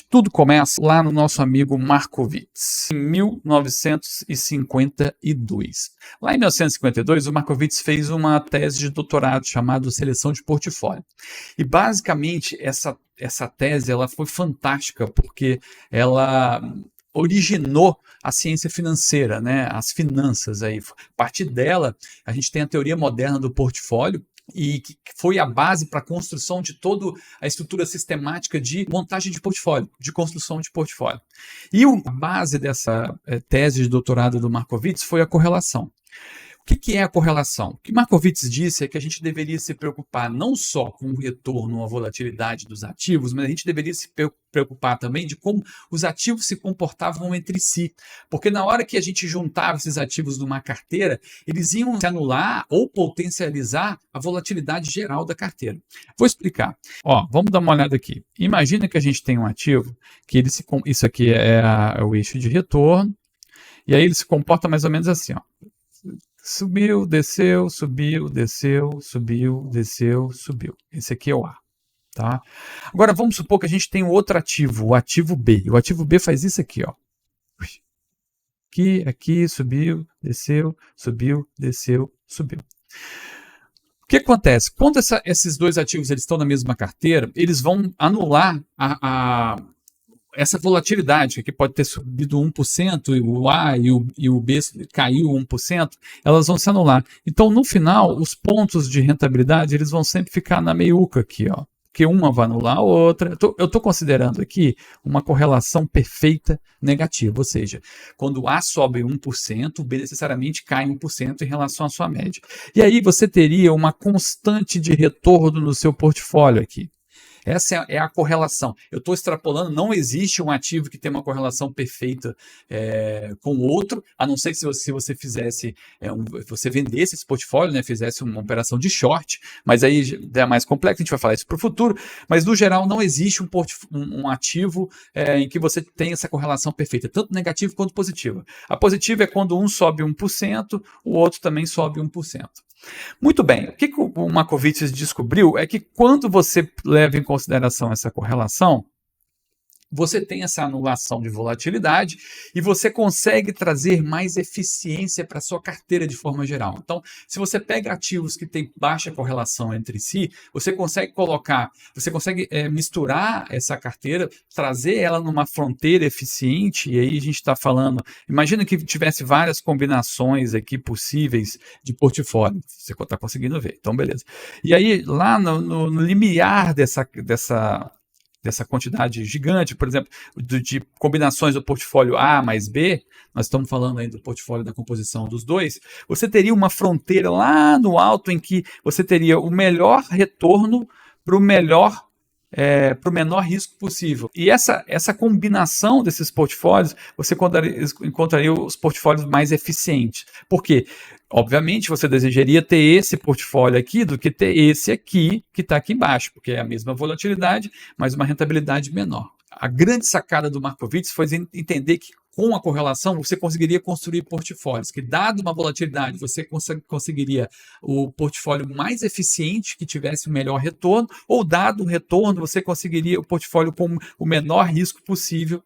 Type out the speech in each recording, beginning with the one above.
Tudo começa lá no nosso amigo Markowitz, em 1952. Lá em 1952, o Markowitz fez uma tese de doutorado chamada Seleção de Portfólio. E basicamente essa tese ela foi fantástica porque ela originou a ciência financeira, né? As finanças aí. A partir dela, a gente tem a teoria moderna do portfólio, e que foi a base para a construção de toda a estrutura sistemática de montagem de portfólio, de construção de portfólio. E a base dessa tese de doutorado do Markowitz foi a correlação. O que é a correlação? O que Markowitz disse é que a gente deveria se preocupar não só com o retorno à volatilidade dos ativos, mas a gente deveria se preocupar também de como os ativos se comportavam entre si. Porque na hora que a gente juntava esses ativos numa carteira, eles iam se anular ou potencializar a volatilidade geral da carteira. Vou explicar. Vamos dar uma olhada aqui. Imagina que a gente tem um ativo, que isso aqui é o eixo de retorno, e aí ele se comporta mais ou menos assim, subiu, desceu, subiu, desceu, subiu, desceu, subiu. Esse aqui é o A. Tá? Agora vamos supor que a gente tem um outro ativo, o ativo B. O ativo B faz isso aqui. Aqui, subiu, desceu, subiu. O que acontece? Quando esses dois ativos eles estão na mesma carteira, eles vão anular essa volatilidade, que pode ter subido 1%, e o A e o B caiu 1%, elas vão se anular. Então, no final, os pontos de rentabilidade eles vão sempre ficar na meiuca aqui, porque uma vai anular a outra. Eu estou considerando aqui uma correlação perfeita negativa, ou seja, quando o A sobe 1%, o B necessariamente cai 1% em relação à sua média. E aí você teria uma constante de retorno no seu portfólio aqui. Essa é a correlação. Eu estou extrapolando, não existe um ativo que tenha uma correlação perfeita com o outro, a não ser que se você fizesse, você vendesse esse portfólio, né, fizesse uma operação de short, mas aí é mais complexo, a gente vai falar isso para o futuro, mas no geral não existe um ativo em que você tenha essa correlação perfeita, tanto negativa quanto positiva. A positiva é quando um sobe 1%, o outro também sobe 1%. Muito bem, o que o Markowitz descobriu é que quando você leva em consideração essa correlação, você tem essa anulação de volatilidade e você consegue trazer mais eficiência para a sua carteira de forma geral. Então, se você pega ativos que têm baixa correlação entre si, você consegue misturar essa carteira, trazer ela numa fronteira eficiente, e aí a gente está falando, imagina que tivesse várias combinações aqui possíveis de portfólio, você está conseguindo ver, então beleza. E aí, lá no limiar dessa quantidade gigante, por exemplo, de combinações do portfólio A mais B, nós estamos falando aí do portfólio da composição dos dois, você teria uma fronteira lá no alto em que você teria o melhor retorno para o menor risco possível. E essa combinação desses portfólios, você encontraria os portfólios mais eficientes. Por quê? Obviamente, você desejaria ter esse portfólio aqui do que ter esse aqui, que está aqui embaixo, porque é a mesma volatilidade, mas uma rentabilidade menor. A grande sacada do Markowitz foi entender que com a correlação você conseguiria construir portfólios, que dado uma volatilidade você conseguiria o portfólio mais eficiente que tivesse o melhor retorno, ou dado o retorno você conseguiria o portfólio com o menor risco possível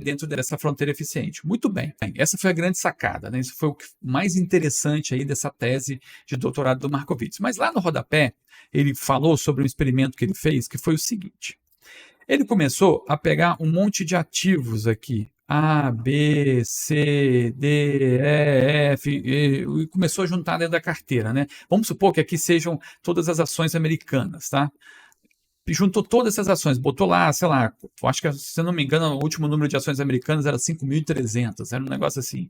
dentro dessa fronteira eficiente. Muito bem, essa foi a grande sacada, né? Isso foi o mais interessante aí dessa tese de doutorado do Markowitz. Mas lá no rodapé, ele falou sobre um experimento que ele fez, que foi o seguinte. Ele começou a pegar um monte de ativos aqui, A, B, C, D, E, F, e começou a juntar dentro da carteira, né? Vamos supor que aqui sejam todas as ações americanas, tá? Juntou todas essas ações, botou lá, sei lá, acho que, se eu não me engano, o último número de ações americanas era 5.300, era um negócio assim,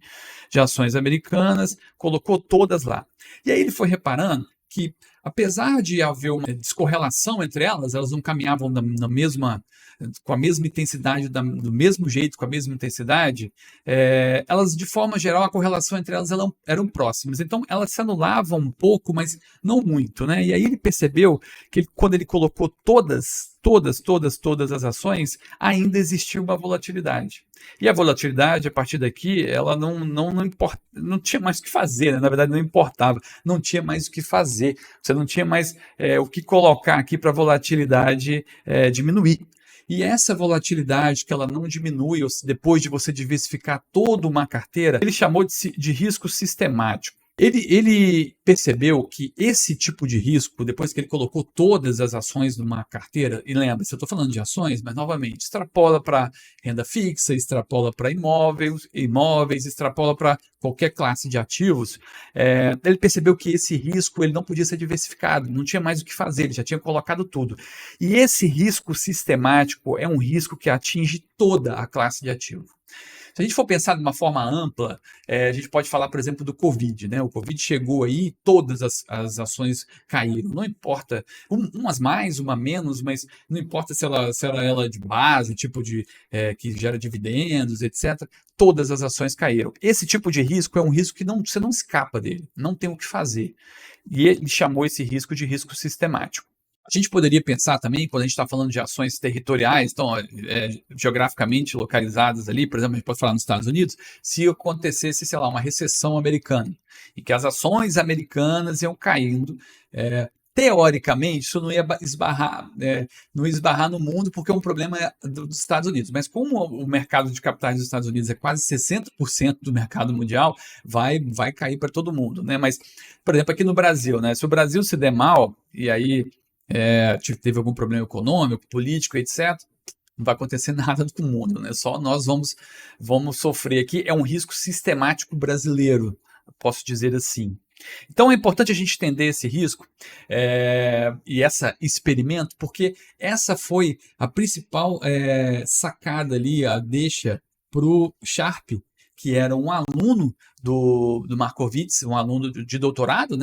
de ações americanas, colocou todas lá. E aí ele foi reparando que, apesar de haver uma descorrelação entre elas não caminhavam com a mesma intensidade, do mesmo jeito, com a mesma intensidade, elas, de forma geral, a correlação entre elas eram próximas. Então, elas se anulavam um pouco, mas não muito, né? E aí ele percebeu que quando ele colocou todas as ações, ainda existia uma volatilidade. E a volatilidade, a partir daqui, ela não tinha mais o que fazer, né? Na verdade, não importava, não tinha mais o que fazer. Você não tinha mais o que colocar aqui para a volatilidade diminuir. E essa volatilidade que ela não diminui depois de você diversificar toda uma carteira, ele chamou de risco sistemático. Ele percebeu que esse tipo de risco, depois que ele colocou todas as ações numa carteira, e lembra, se eu estou falando de ações, mas novamente, extrapola para renda fixa, extrapola para imóveis, extrapola para qualquer classe de ativos, ele percebeu que esse risco ele não podia ser diversificado, não tinha mais o que fazer, ele já tinha colocado tudo. E esse risco sistemático é um risco que atinge toda a classe de ativo. Se a gente for pensar de uma forma ampla, a gente pode falar, por exemplo, do Covid, né? O Covid chegou aí, todas as ações caíram. Não importa, umas mais, uma menos, mas não importa se ela é de base, tipo de que gera dividendos, etc. Todas as ações caíram. Esse tipo de risco é um risco que você não escapa dele, não tem o que fazer. E ele chamou esse risco de risco sistemático. A gente poderia pensar também, quando a gente está falando de ações territoriais, então, geograficamente localizadas ali, por exemplo, a gente pode falar nos Estados Unidos, se acontecesse, sei lá, uma recessão americana, e que as ações americanas iam caindo, teoricamente, isso não ia esbarrar, não ia esbarrar no mundo, porque é um problema dos Estados Unidos. Mas como o mercado de capitais dos Estados Unidos é quase 60% do mercado mundial, vai cair para todo mundo, né? Mas, por exemplo, aqui no Brasil, né? Se o Brasil se der mal, e aí teve algum problema econômico, político, etc., não vai acontecer nada com o mundo, né? Só nós vamos sofrer aqui. É um risco sistemático brasileiro, posso dizer assim. Então é importante a gente entender esse risco e esse experimento, porque essa foi a principal sacada ali, a deixa para o Sharpe, que era um aluno do Markowitz, um aluno de doutorado, né?